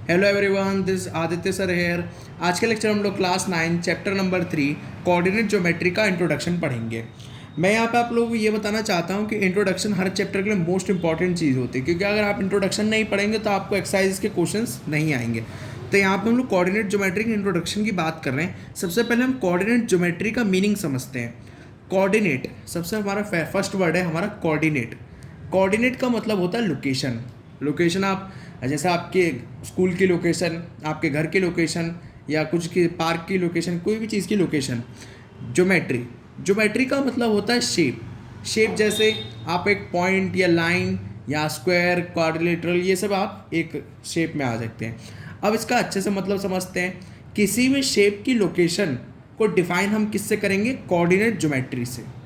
Hello everyone, this Aditya sir here. आज के lecture हम लोग class 9 chapter number 3 coordinate geometry का इंट्रोडक्शन पढ़ेंगे। मैं यहाँ पे आप लोगों को ये बताना चाहता हूँ कि इंट्रोडक्शन हर चैप्टर के लिए मोस्ट इंपॉर्टेंट चीज़ होती है, क्योंकि अगर आप इंट्रोडक्शन नहीं पढ़ेंगे तो आपको एक्सरसाइज के क्वेश्चंस नहीं आएंगे। तो यहाँ पे हम लोग कोऑर्डिनेट ज्योमेट्री के इंट्रोडक्शन की बात कर रहे हैं। सबसे पहले हम कोऑर्डिनेट ज्योमेट्री का मीनिंग समझते हैं। कोऑर्डिनेट सबसे हमारा फर्स्ट वर्ड है हमारा कोऑर्डिनेट। कोऑर्डिनेट का मतलब होता है लोकेशन। लोकेशन आप जैसे आपके स्कूल की लोकेशन, आपके घर की लोकेशन, या कुछ की पार्क की लोकेशन, कोई भी चीज़ की लोकेशन। ज्योमेट्री, ज्योमेट्री का मतलब होता है शेप। शेप जैसे आप एक पॉइंट या लाइन या स्क्वायर, क्वाड्रिलेटरल, ये सब आप एक शेप में आ सकते हैं। अब इसका अच्छे से मतलब समझते हैं। किसी भी शेप की लोकेशन को डिफाइन हम किससे करेंगे? कोऑर्डिनेट ज्योमेट्री से।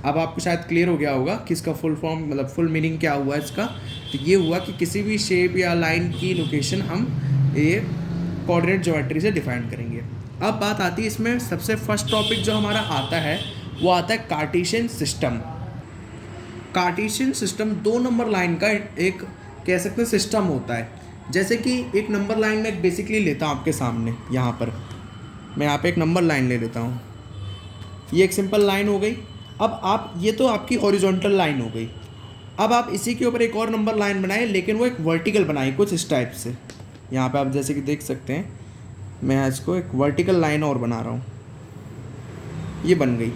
अब आपको शायद क्लियर हो गया होगा कि इसका फुल फॉर्म मतलब फुल मीनिंग क्या हुआ इसका। तो ये हुआ कि किसी भी शेप या लाइन की लोकेशन हम ये कोऑर्डिनेट ज्योमेट्री से डिफाइन करेंगे। अब बात आती है इसमें सबसे फर्स्ट टॉपिक जो हमारा आता है वो आता है Cartesian system. Cartesian system 2 number line का एक कह सकते हैं सिस्टम होता है। जैसे कि एक नंबर लाइन में बेसिकली लेता हूँ आपके सामने, यहाँ पर मैं यहाँ पे एक नंबर लाइन ले लेता हूँ। ये एक सिंपल लाइन हो गई। अब आप ये तो आपकी हॉरिजॉन्टल लाइन हो गई। अब आप इसी के ऊपर एक और नंबर लाइन बनाए, लेकिन वो एक वर्टिकल बनाई कुछ इस टाइप से। यहाँ पे आप जैसे कि देख सकते हैं, मैं इसको एक वर्टिकल लाइन और बना रहा हूँ, ये बन गई।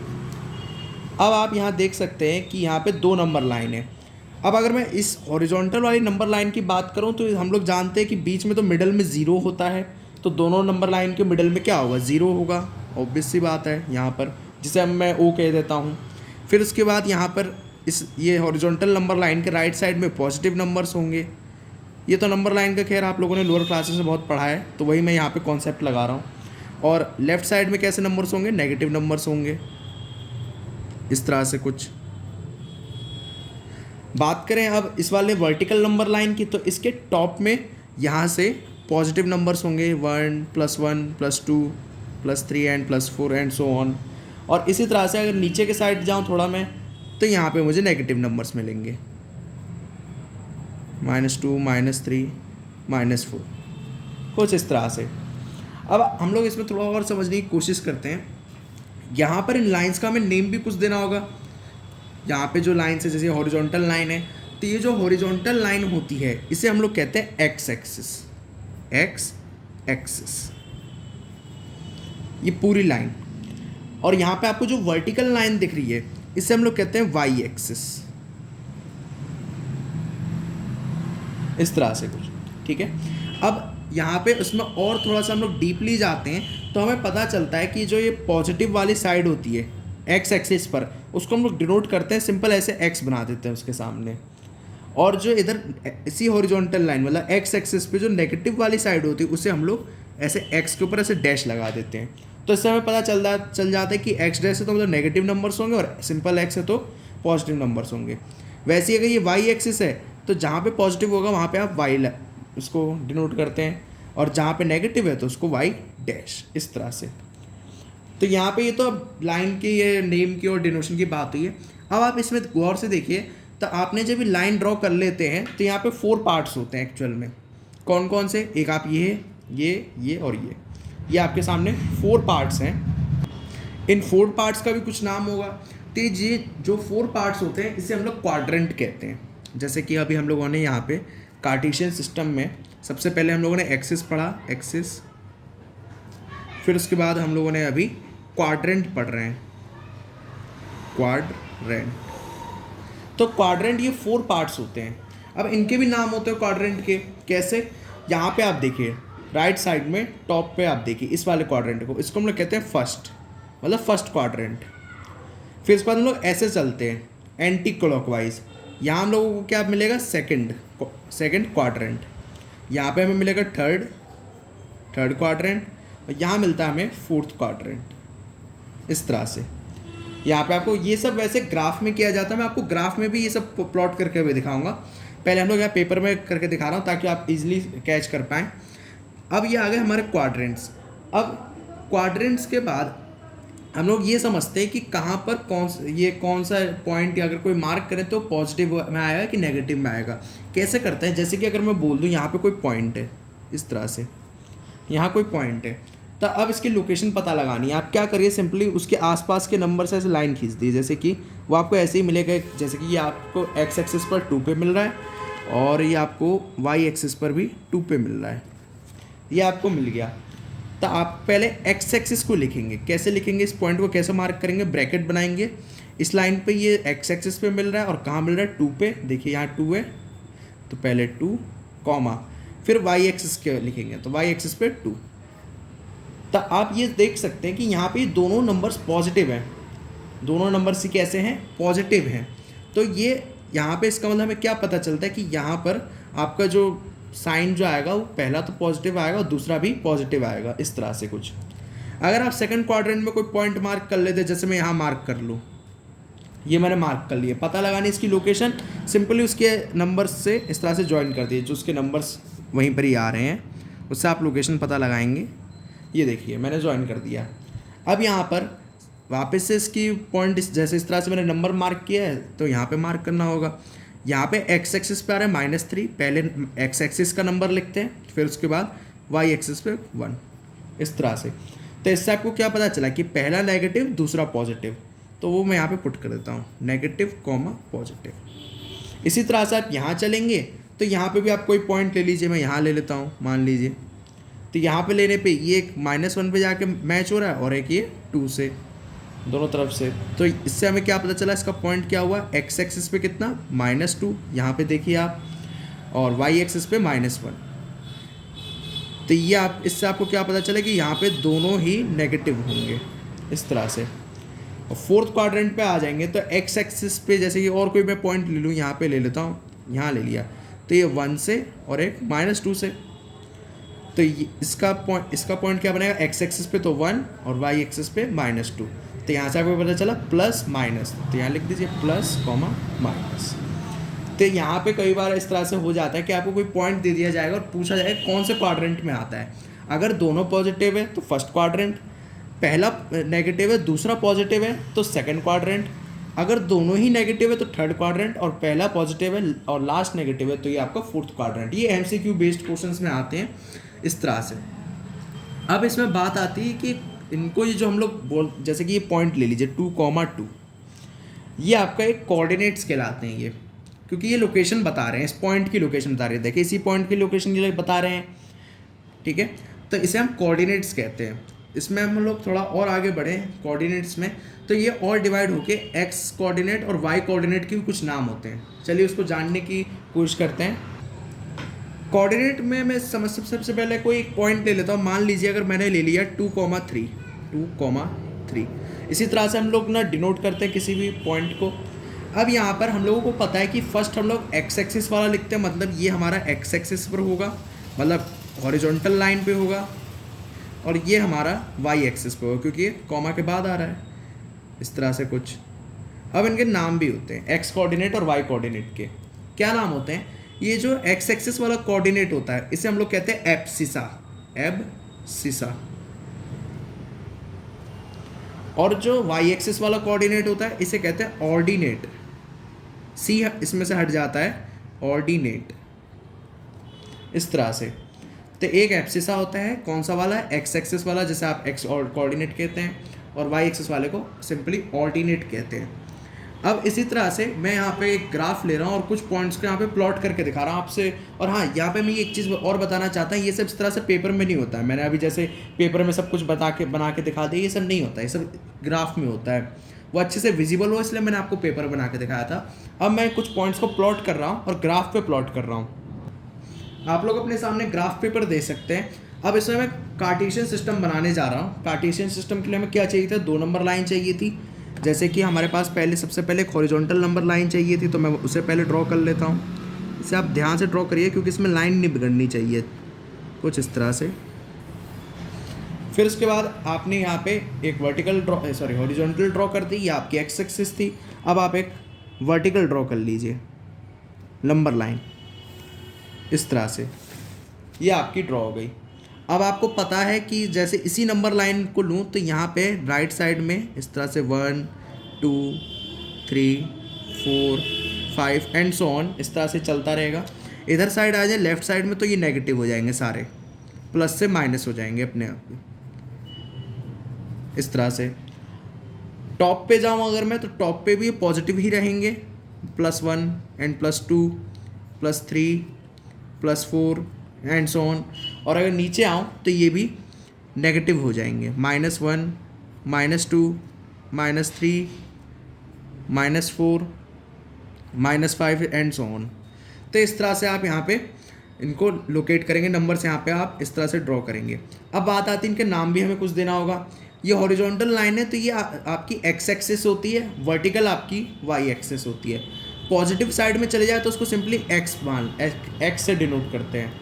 अब आप यहाँ देख सकते हैं कि यहाँ पे 2 नंबर लाइन है। अब अगर मैं इस हॉरिजॉन्टल वाली नंबर लाइन की बात करूँ तो हम लोग जानते हैं कि बीच में तो मिडल में 0 होता है, तो दोनों नंबर लाइन के मिडल में क्या होगा? 0 होगा। ऑब्वियस सी बात है यहाँ पर, जिसे अब मैं O कह देता हूँ। फिर उसके बाद यहाँ पर ये हॉरिजॉन्टल नंबर लाइन के राइट साइड में पॉजिटिव नंबर्स होंगे। ये तो नंबर लाइन का खैर आप लोगों ने लोअर क्लासेस में बहुत पढ़ा है, तो वही मैं यहाँ पे कॉन्सेप्ट लगा रहा हूँ। और लेफ्ट साइड में कैसे नंबर्स होंगे? नेगेटिव नंबर्स होंगे, इस तरह से कुछ। बात करें अब इस वाले वर्टिकल नंबर लाइन की, तो इसके टॉप में यहाँ से पॉजिटिव नंबर्स होंगे, 1 +1 +2 +3 एंड +4 एंड सो ऑन। और इसी तरह से अगर नीचे के साइड जाऊँ थोड़ा मैं, तो यहाँ पे मुझे नेगेटिव नंबर्स मिलेंगे, -2 -3 -4, कुछ इस तरह से। अब हम लोग इसमें थोड़ा और समझने की कोशिश करते हैं। यहाँ पर इन लाइंस का हमें नेम भी कुछ देना होगा। यहाँ पे जो लाइन्स है, जैसे हॉरिजॉन्टल लाइन है, तो ये जो हॉरिजॉन्टल लाइन होती है इसे हम लोग कहते हैं एक्स एक्सिस। एक्स एक्सिस ये पूरी लाइन। और यहाँ पे आपको जो वर्टिकल लाइन दिख रही है इसे हम लोग कहते हैं वाई एक्सिस, इस तरह से कुछ। ठीक है। अब यहाँ पे उसमें और थोड़ा सा हम लोग डीपली जाते हैं तो हमें पता चलता है कि जो ये पॉजिटिव वाली साइड होती है एक्स एक्सिस पर, उसको हम लोग डिनोट करते हैं सिंपल ऐसे एक्स बना देते हैं उसके सामने। और जो इधर इसी हॉरिजॉन्टल लाइन मतलब एक्स एक्सिस पे जो नेगेटिव वाली साइड होती है उसे हम लोग ऐसे एक्स के ऊपर ऐसे डैश लगा देते हैं। तो इससे हमें पता चल जाता है कि एक्स डैश है तो मतलब नेगेटिव नंबर्स होंगे और सिंपल एक्स है तो पॉजिटिव नंबर्स होंगे। वैसे ही अगर ये वाई एक्सिस है तो जहाँ पे पॉजिटिव होगा वहाँ पे आप वाई उसको डिनोट करते हैं, और जहाँ पे नेगेटिव है तो उसको वाई डैश, इस तरह से। तो यहाँ पे ये तो अब लाइन की ये नेम की और डिनोशन की बात हुई है। अब आप इसमें गौर से देखिए, तो आपने जब लाइन ड्रॉ कर लेते हैं तो यहाँ पे 4 पार्ट्स होते हैं एक्चुअल में। कौन कौन से? एक आप ये और ये आपके सामने 4 पार्ट्स हैं। इन 4 पार्ट्स का भी कुछ नाम होगा। तो ये जो 4 पार्ट्स होते हैं इसे हम लोग क्वाड्रेंट कहते हैं। जैसे कि अभी हम लोगों ने यहाँ पे कार्टेशियन सिस्टम में सबसे पहले हम लोगों ने एक्सिस पढ़ा, एक्सिस। फिर उसके बाद हम लोगों ने अभी क्वाड्रेंट पढ़ रहे हैं, क्वाड्रेंट। तो क्वाड्रेंट ये 4 पार्ट्स होते हैं। अब इनके भी नाम होते हैं क्वाड्रेंट के। कैसे? यहाँ पे आप देखिए राइट साइड में टॉप पे आप देखिए इस वाले क्वाड्रेंट को, इसको हम लोग कहते हैं फर्स्ट, मतलब फर्स्ट क्वाड्रेंट। फिर इसके बाद हम लोग ऐसे चलते हैं एंटी क्लॉकवाइज। यहाँ हम लोगों को क्या मिलेगा? Second quadrant. यहाँ पे हमें मिलेगा थर्ड क्वाड्रेंट, और यहाँ मिलता है हमें 4th क्वाड्रेंट, इस तरह से। यहाँ पे आपको ये सब वैसे ग्राफ में किया जाता है। मैं आपको ग्राफ में भी ये सब प्लॉट करके हुए दिखाऊंगा। पहले हम लोग यहाँ पेपर में करके दिखा रहा हूँ ताकि आप इजीली कैच कर पाएँ। अब ये आ गए हमारे क्वाड्रेंट्स। अब क्वाड्रेंट्स के बाद हम लोग ये समझते हैं कि कहाँ पर कौन सा पॉइंट अगर कोई मार्क करें तो पॉजिटिव में आएगा कि नेगेटिव में आएगा। कैसे करते हैं? जैसे कि अगर मैं बोल दूँ यहाँ पे कोई पॉइंट है, इस तरह से, यहाँ कोई पॉइंट है। तो अब इसकी लोकेशन पता लगानी है। आप क्या करिए, सिंपली उसके आसपास के नंबर से ऐसे लाइन खींच दी, जैसे कि वो आपको ऐसे ही मिलेगा, जैसे कि ये आपको एक्स एक्सिस पर 2 पे मिल रहा है और ये आपको वाई एक्सिस पर भी 2 पे मिल रहा है, ये आपको मिल गया। तो आप पहले एक्स एक्सिस को लिखेंगे। कैसे लिखेंगे, इस पॉइंट को कैसे मार्क करेंगे, ब्रैकेट बनाएंगे। इस लाइन पे ये एक्स एक्सिस पे मिल रहा है और कहाँ मिल रहा है, 2 पे। देखिए यहाँ 2 है तो पहले 2 कॉमा, फिर वाई एक्सिस के लिखेंगे तो वाई एक्सिस पे 2। तो आप ये देख सकते हैं कि यहाँ पे दोनों नंबर्स पॉजिटिव हैं, दोनों नंबर्स कैसे हैं, पॉजिटिव हैं। तो ये यहाँ पे इसका मतलब हमें क्या पता चलता है कि यहाँ पर आपका जो साइन जो आएगा वो पहला तो पॉजिटिव आएगा और दूसरा भी पॉजिटिव आएगा, इस तरह से कुछ। अगर आप सेकंड क्वाड्रेंट में कोई पॉइंट मार्क कर लेते, जैसे मैं यहाँ मार्क कर लूँ, ये मैंने मार्क कर लिया। पता लगानी इसकी लोकेशन, सिंपली उसके नंबर्स से इस तरह से ज्वाइन कर दिए, जो उसके नंबर्स वहीं पर ही आ रहे हैं उससे आप लोकेशन पता लगाएंगे। ये देखिए मैंने ज्वाइन कर दिया। अब यहाँ पर वापस से इसकी पॉइंट जैसे इस तरह से मैंने नंबर मार्क किया है तो यहाँ पे मार्क करना होगा। यहाँ पे एक्स एक्सिस पे आ रहा है -3, पहले एक्स एक्सिस का नंबर लिखते हैं, फिर उसके बाद वाई एक्सिस पे 1, इस तरह से। तो इससे आपको क्या पता चला कि पहला नेगेटिव दूसरा पॉजिटिव, तो वो मैं यहाँ पे पुट कर देता हूँ, नेगेटिव कॉमा पॉजिटिव। इसी तरह से आप यहाँ चलेंगे तो यहाँ पे भी आप कोई पॉइंट ले लीजिए, मैं यहाँ ले लेता हूँ मान लीजिए। तो यहाँ पे लेने पे ये एक -1 पे जाके मैच हो रहा है और एक ये 2 से, दोनों तरफ से। तो इससे हमें क्या पता चला, इसका पॉइंट क्या हुआ, एक्स एक्सिस पे कितना -2, यहाँ पे देखिए आप, और वाई एक्सिस पे -1। तो ये आप इससे आपको क्या पता चला कि यहाँ पे दोनों ही नेगेटिव होंगे, इस तरह से। और फोर्थ क्वाड्रेंट पे आ जाएंगे तो एक्स एक्सिस पे जैसे कि और कोई मैं पॉइंट ले लूँ, यहाँ पे ले लेता हूँ, यहाँ ले लिया, तो ये 1 से और एक -2 से। तो इसका पॉइंट क्या बनेगा, एक्स एक्सिस पे तो 1 और वाई एक्सिस पे -2। तो यहाँ से आपको पता चला प्लस माइनस, तो यहाँ लिख दीजिए प्लस कॉमा माइनस। तो यहाँ पे कई बार इस तरह से हो जाता है कि आपको कोई पॉइंट दे दिया जाएगा और पूछा जाएगा कौन से क्वाड्रेंट में आता है। अगर दोनों पॉजिटिव है तो फर्स्ट क्वाड्रेंट, पहला नेगेटिव है दूसरा पॉजिटिव है तो सेकंड क्वाड्रेंट, अगर दोनों ही नेगेटिव है तो थर्ड क्वाड्रेंट, और पहला पॉजिटिव है और लास्ट नेगेटिव है तो ये आपका फोर्थ क्वाड्रेंट। ये MCQ बेस्ड क्वेश्चंस में आते हैं इस तरह से। अब इसमें बात आती है कि इनको ये जो हम लोग जैसे कि ये पॉइंट ले लीजिए 2,2, ये आपका एक कोऑर्डिनेट्स कहलाते हैं ये, क्योंकि ये लोकेशन बता रहे हैं, इस पॉइंट की लोकेशन बता रहे हैं। देखिए इसी पॉइंट की लोकेशन ये बता रहे हैं, ठीक है। तो इसे हम कोऑर्डिनेट्स कहते हैं। इसमें हम लोग थोड़ा और आगे बढ़े कोऑर्डिनेट्स में, तो ये और डिवाइड होके एक्स कोऑर्डिनेट और वाई कोऑर्डिनेट के भी कुछ नाम होते हैं। चलिए उसको जानने की कोशिश करते हैं। कोऑर्डिनेट में मैं सबसे पहले कोई एक पॉइंट ले लेता हूँ। मान लीजिए अगर मैंने ले लिया 2,3, इसी तरह से हम लोग ना डिनोट करते हैं किसी भी पॉइंट को। अब यहाँ पर हम लोगों को पता है कि फर्स्ट हम लोग एक्स एक्सिस वाला लिखते हैं, मतलब ये हमारा एक्स एक्सिस पर होगा, मतलब हॉरिजॉन्टल लाइन पे होगा, और ये हमारा वाई एक्सिस पे होगा क्योंकि ये कॉमा के बाद आ रहा है, इस तरह से कुछ। अब इनके नाम भी होते हैं, एक्स कोऑर्डिनेट और वाई कोऑर्डिनेट के क्या नाम होते हैं। ये जो एक्स एक्सिस वाला कोऑर्डिनेट होता है इसे हम लोग कहते हैं एब्सिसा, और जो वाई एक्सिस वाला कोऑर्डिनेट होता है इसे कहते हैं ऑर्डिनेट। सी इसमें से हट जाता है, ऑर्डिनेट, इस तरह से। तो एक एब्सिसा होता है, कौन सा वाला, एक्स एक्सिस वाला, जैसे आप एक्स और कोऑर्डिनेट कहते हैं, और वाई एक्सिस वाले को सिंपली ऑर्डिनेट कहते हैं। अब इसी तरह से मैं यहाँ पे एक ग्राफ ले रहा हूँ और कुछ पॉइंट्स को यहाँ पे प्लॉट करके दिखा रहा हूँ आपसे। और हाँ, यहाँ पे मैं एक चीज़ और बताना चाहता हूँ, ये सब इस तरह से पेपर में नहीं होता है। मैंने अभी जैसे पेपर में सब कुछ बना के दिखा दिया, ये सब नहीं होता है, ये सब ग्राफ में होता है। वो अच्छे से विजिबल हो इसलिए मैंने आपको पेपर बना के दिखाया था। अब मैं कुछ पॉइंट्स को प्लॉट कर रहा हूँ और ग्राफ पे प्लॉट कर रहा हूँ। आप लोग अपने सामने ग्राफ पेपर दे सकते हैं। अब इसमें मैं कार्टेशियन सिस्टम बनाने जा रहा हूँ। कार्टेशियन सिस्टम के लिए हमें क्या चाहिए था, 2 नंबर लाइन चाहिए थी। जैसे कि हमारे पास सबसे पहले एक हॉरिजॉन्टल नंबर लाइन चाहिए थी, तो मैं उसे पहले ड्रॉ कर लेता हूँ। इसे आप ध्यान से ड्रॉ करिए क्योंकि इसमें लाइन नहीं बिगड़नी चाहिए, कुछ इस तरह से। फिर उसके बाद आपने यहाँ पे एक हॉरिजॉन्टल ड्रॉ कर दी, ये आपकी एक्स एक्सिस थी। अब आप एक वर्टिकल ड्रॉ कर लीजिए नंबर लाइन, इस तरह से, ये आपकी ड्रॉ हो गई। अब आपको पता है कि जैसे इसी नंबर लाइन को लूँ तो यहाँ पे राइट साइड में इस तरह से 1, 2, 3, 4, 5 एंड सो ऑन, इस तरह से चलता रहेगा। इधर साइड आ जाए लेफ्ट साइड में तो ये नेगेटिव हो जाएंगे सारे, प्लस से माइनस हो जाएंगे अपने आप ही, इस तरह से। टॉप पे जाऊँ अगर मैं, तो टॉप पे भी पॉजिटिव ही रहेंगे, +1 एंड +2 +3 +4 एंड सो ऑन। और अगर नीचे आऊँ तो ये भी नेगेटिव हो जाएंगे, -1 -2 -3 -4 -5 एंड सो ऑन। तो इस तरह से आप यहाँ पे इनको लोकेट करेंगे, नंबर्स यहाँ पे आप इस तरह से ड्रॉ करेंगे। अब बात आती है इनके नाम भी हमें कुछ देना होगा। ये हॉरिजॉन्टल लाइन है तो ये आपकी एक्स एक्सिस होती है, वर्टिकल आपकी वाई एक्सिस होती है। पॉजिटिव साइड में चले जाए तो उसको सिंपली एक्स से डिनोट करते हैं।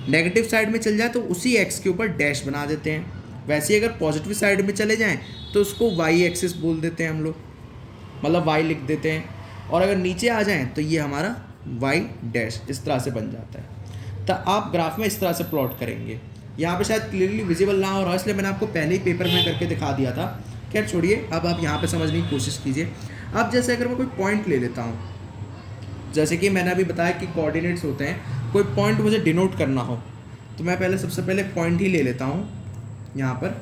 नेगेटिव साइड में चल जाए तो उसी एक्स के ऊपर डैश बना देते हैं। वैसे ही अगर पॉजिटिव साइड में चले जाएं तो उसको वाई एक्सिस बोल देते हैं हम लोग, मतलब वाई लिख देते हैं। और अगर नीचे आ जाएं तो ये हमारा वाई डैश इस तरह से बन जाता है। तो आप ग्राफ में इस तरह से प्लॉट करेंगे। यहाँ पे शायद क्लियरली विजिबल ना हो रहा है, इसलिए मैंने आपको पहले ही पेपर में करके दिखा दिया था। खैर छोड़िए, अब आप यहाँ पे समझने की कोशिश कीजिए। अब जैसे अगर मैं कोई पॉइंट ले लेता हूँ, जैसे कि मैंने अभी बताया कि कोऑर्डिनेट्स होते हैं, कोई पॉइंट मुझे डिनोट करना हो तो मैं पहले सबसे पहले पॉइंट ही ले लेता हूँ यहाँ पर।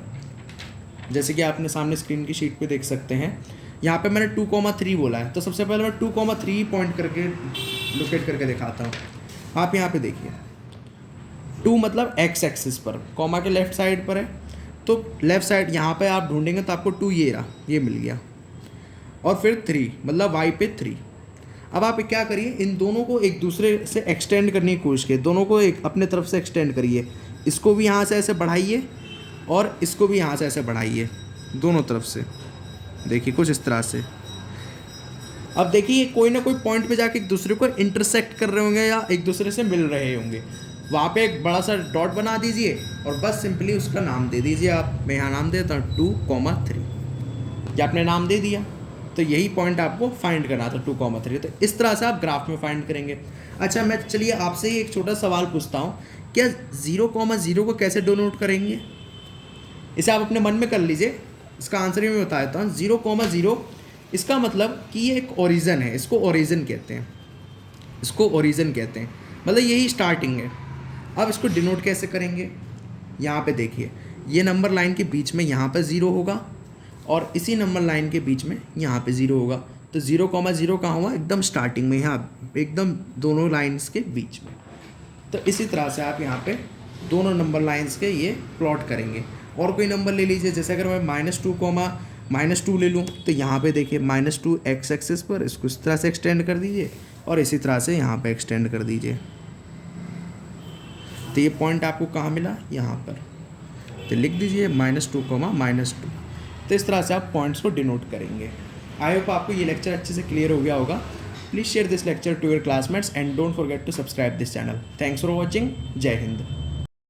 जैसे कि आपने सामने स्क्रीन की शीट पे देख सकते हैं, यहाँ पे मैंने 2,3 बोला है, तो सबसे पहले मैं 2,3 पॉइंट करके लोकेट करके दिखाता हूँ। आप यहाँ पे देखिए, 2 मतलब एक्स एक्सिस पर, कॉमा के लेफ्ट साइड पर है, तो लेफ्ट साइड यहाँ पे आप ढूंढेंगे तो आपको 2 ये रहा, ये मिल गया। और फिर 3 मतलब वाई पे 3। अब आप क्या करिए, इन दोनों को एक दूसरे से एक्सटेंड करने की कोशिश करिए, दोनों को एक अपने तरफ से एक्सटेंड करिए। इसको भी यहाँ से ऐसे बढ़ाइए और इसको भी यहाँ से ऐसे बढ़ाइए, दोनों तरफ से। देखिए कुछ इस तरह से। अब देखिए कोई ना कोई पॉइंट पे जाके एक दूसरे को इंटरसेक्ट कर रहे होंगे या एक दूसरे से मिल रहे होंगे, वहाँ पे एक बड़ा सा डॉट बना दीजिए और बस सिंपली उसका नाम दे दीजिए आप। मैं यहाँ नाम देता हूँ 2,3, या आपने नाम दे दिया। तो यही पॉइंट आपको फाइंड करना था, 2,3। तो इस तरह से आप ग्राफ में फाइंड करेंगे। अच्छा, मैं चलिए आपसे ही एक छोटा सवाल पूछता हूँ, क्या 0,0 को कैसे डिनोट करेंगे? इसे आप अपने मन में कर लीजिए, इसका आंसर ही मैं बता देता हूँ। 0,0 इसका मतलब कि ये एक ओरिजिन है, इसको ओरिजिन कहते हैं, इसको ओरिजिन कहते हैं, मतलब यही स्टार्टिंग है। अब इसको डिनोट कैसे करेंगे? यहाँ पे देखिए, ये नंबर लाइन के बीच में यहाँ पर 0 होगा और इसी नंबर लाइन के बीच में यहाँ पे 0 होगा। तो 0,0 कहाँ हुआ? एकदम स्टार्टिंग में, यहाँ एकदम दोनों लाइन्स के बीच में। तो इसी तरह से आप यहाँ पे दोनों नंबर लाइन्स के ये प्लॉट करेंगे। और कोई नंबर ले लीजिए, जैसे अगर मैं -2 ले लूँ तो यहाँ पे देखिए -2 एक्स एक्सिस पर, इसको इस तरह से एक्सटेंड कर दीजिए और इसी तरह से यहाँ पे एक्सटेंड कर दीजिए। तो ये पॉइंट आपको कहाँ मिला? यहाँ पर। तो लिख दीजिए -2, -2। तो इस तरह से आप पॉइंट्स को डिनोट करेंगे। आई होप आपको ये लेक्चर अच्छे से क्लियर हो गया होगा। Please share this lecture to your classmates and don't forget to subscribe this channel. Thanks for watching. जय हिंद।